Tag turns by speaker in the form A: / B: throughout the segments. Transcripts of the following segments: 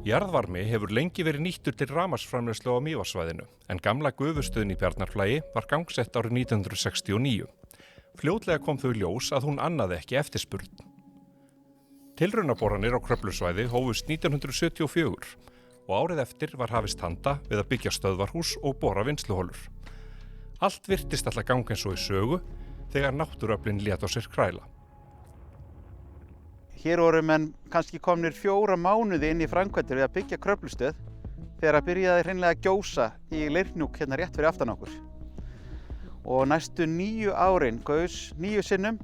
A: Jarðvarmi hefur lengi verið nýttur til rafmagnsframleiðslu á Mývatnssvæðinu, en gamla gufustöðin í Bjarnarflagi var gangsett árið 1969. Fljótlega kom þau í ljós að hún annaði ekki eftirspurn. Tilraunaboranir á Kröflusvæði hófust 1974 og árið eftir var hafist handa við að byggja stöðvarhús og bora vinnsluholur. Allt virtist alltaf ganga eins og í sögu þegar náttúruöflin lét á sér kræla.
B: Hér voru menn kannski komnir 4 mánuði inn í framkvæmdir við að byggja Kröflustöð þegar að byrjaði hreinlega að gjósa í leirhnjúk hérna rétt fyrir aftan okkur. Og næstu 9 árin gaus 9 sinnum,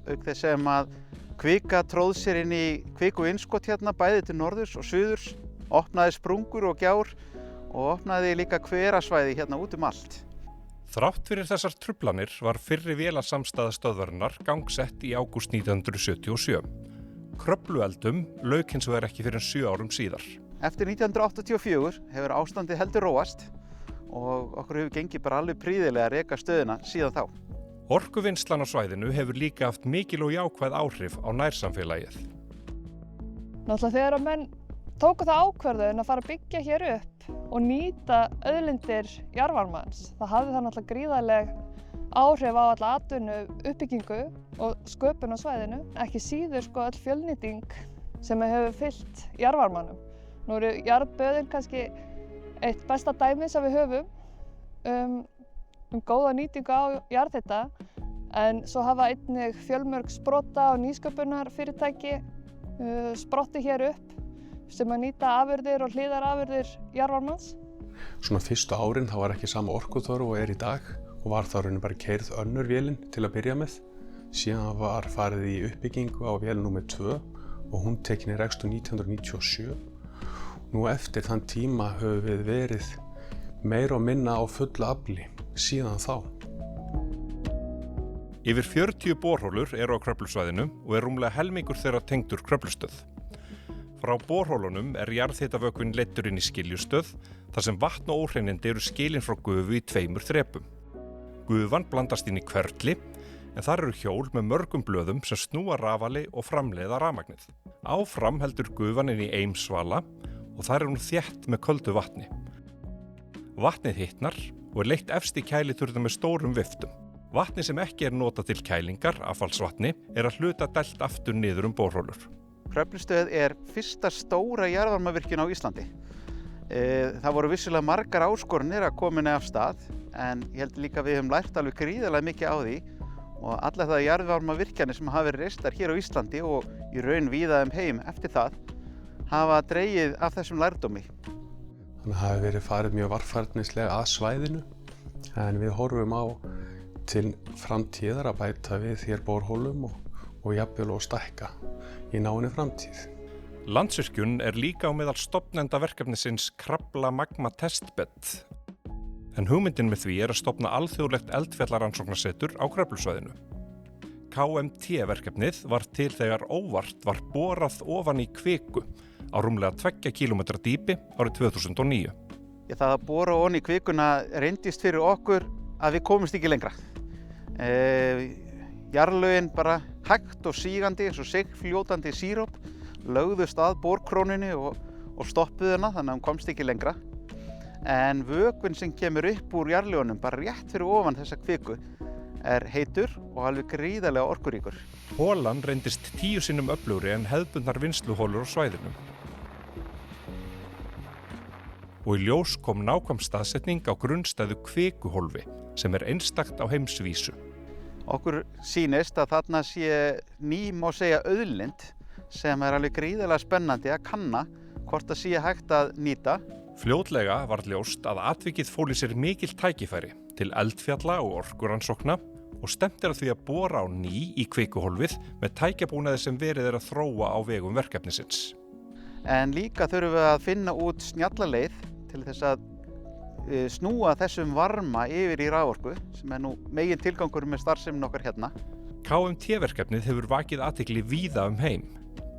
B: auk þess sem að kvika tróð sér inn í kvikuinnskot hérna bæði til norðurs og suðurs, opnaði sprungur og gjár og opnaði líka hverasvæði hérna út allt.
A: Þrátt fyrir þessar truflanir var fyrri vélasamstæða stöðvarinnar gangsett í ágúst 1977. Kröflueldum lauk hins vegar ekki fyrir 7 árum síðar.
B: Eftir 1984 hefur ástandið heldur róast og okkur hefur gengið bara alveg prýðilega að reka stöðina síðan þá.
A: Orkuvinnslan á svæðinu hefur líka haft mikil og jákvæð áhrif á nærsamfélagið.
C: Náttúrulega þegar að menn tóku það ákvörðun að fara að byggja hér upp og nýta auðlindir jarðvarmans, það hafði það náttúrulega gríðarleg áhrif á alla atvinnu uppbyggingu og sköpun á svæðinu, ekki síður öll fjölnýting sem hefur fylgt jarðvarmanum. Nú eru jarðböðin kannski eitt besta dæmi sem við höfum góða nýtingu á jarðhita, en svo hafa einnig fjölmörg sprota og nýsköpunarfyrirtæki sprottið hér upp sem að nýta afurðir og hliðarafurðir jarðvarmans.
D: Svona fyrstu árin þá var ekki sama orkuþörf og í dag og var þá raunin bara keyrð önnur vélin til að byrja með. Síðan var farið í uppbyggingu á vél númer 2 og hún tekin í rekstur 1997. Nú eftir þann tíma höfum við verið meira og minna á fullu afli síðan þá.
A: Yfir 40 borholur eru á Kröflusvæðinu og rúmlega helmingur þeirra tengdur Kröflustöð. Frá borholunum jarðhitavökvinn leiddur inn í skiljustöð þar sem vatn og óhreinindi eru skilin frá gufu í 2 þrepum. Gufan blandast inn í hverfli en þar eru hjól með mörgum blöðum sem snúa rafali og framleiða rafmagnið. Áfram heldur gufan inn í Eimsvala og þar hún þétt með köldu vatni. Vatnið hitnar og leitt efst í kæliturna með stórum viftum. Vatni sem ekki notað til kælingar, affallsvatni, að hluta dælt aftur niður borholur.
B: Kröflustöð fyrsta stóra jarðvarmavirkjun á Íslandi. Það voru vissulega margar áskorunir að kominni af stað, en ég held líka að við höfum lært alveg gríðarlega mikið á því og allar það jarðvarmavirkjanir sem hafa verið reistar hér á Íslandi og í raun víða heim eftir það hafa dregið af þessum lærdómi.
D: Þannig að það hefur verið farið mjög varfærnislega að svæðinu, en við horfum á til framtíðar að bæta við hér borholum og jafnvel og stækka í náinni framtíð.
A: Landsvirkjun líka á meðal stofnenda verkefnisins Krafla Magma Testbed. En hugmyndin með því að stofna alþjóðlegt eldfjallarannsóknarsetur á Kröflusvæðinu. KMT-verkefnið var til þegar óvart var borað ofan í kviku á rúmlega 2 kílómetra dýpi árið 2009.
B: Það að bora ofan í kvikuna reyndist fyrir okkur að við komumst ekki lengra. Jarðlögin bara hægt og sígandi eins og seigfljótandi síróp lögðust að borkrónunni og stoppuðu hana þannig að hún komst ekki lengra. En vökvinn sem kemur upp úr jarðlögunum bara rétt fyrir ofan þessa kviku heitur og alveg gríðarlega orkuríkur.
A: Holan reyndist 10 sinnum öflugri en hefðbundnar vinnsluholur á svæðinu. Og í ljós kom nákvæm staðsetning á grunnstæðu kvikuhólfi sem einstakt á heimsvísu.
B: Okkur sýnist að þarna sé má segja auðlind sem alveg gríðarlega spennandi að kanna hvort það sé hægt að nýta.
A: Fljótlega varð ljóst að atvikið fól í sér mikil tækifæri til eldfjalla og orkurannsókna og stefnt að því að bora á ný í kvikuhólfið með tækjabúnaði sem verið að þróa á vegum verkefnisins.
B: En líka þurfum við að finna út snjalla leið til þess að snúa þessum varma yfir í raforku sem nú megin tilgangur með starfsemin okkar hérna.
A: KMT-verkefnið hefur vakið athygli víða heim.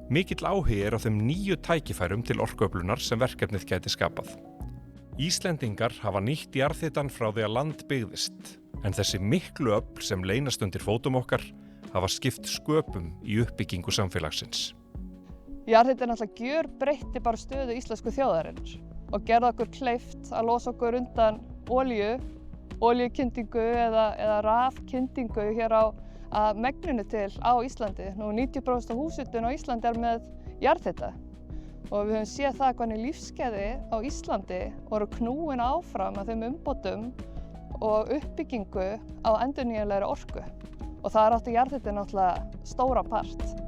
A: Mikill áhugi á þeim 9 tækifærum til orkuöflunar sem verkefnið gæti skapað. Íslendingar hafa nýtt jarðhitann frá því að land byggðist, en þessi miklu öfl sem leynast undir fótum okkar hafa skipt sköpum í uppbyggingu samfélagsins.
C: Jarðhiti náttúrulega gjörbreytti bara stöðu íslensku þjóðarinnar og gerði okkur kleift að losa okkur undan olíukyndingu eða rafkyndingu hér að megninu til á Íslandi. Nú 90% af húshitun á Íslandi er með jarðhita og við höfum séð það hvernig lífsgæði á Íslandi voru knúin áfram af þeim umbótum og uppbyggingu á endurnýjanlegri orku og þar átti jarðhiti náttúrulega stóran part.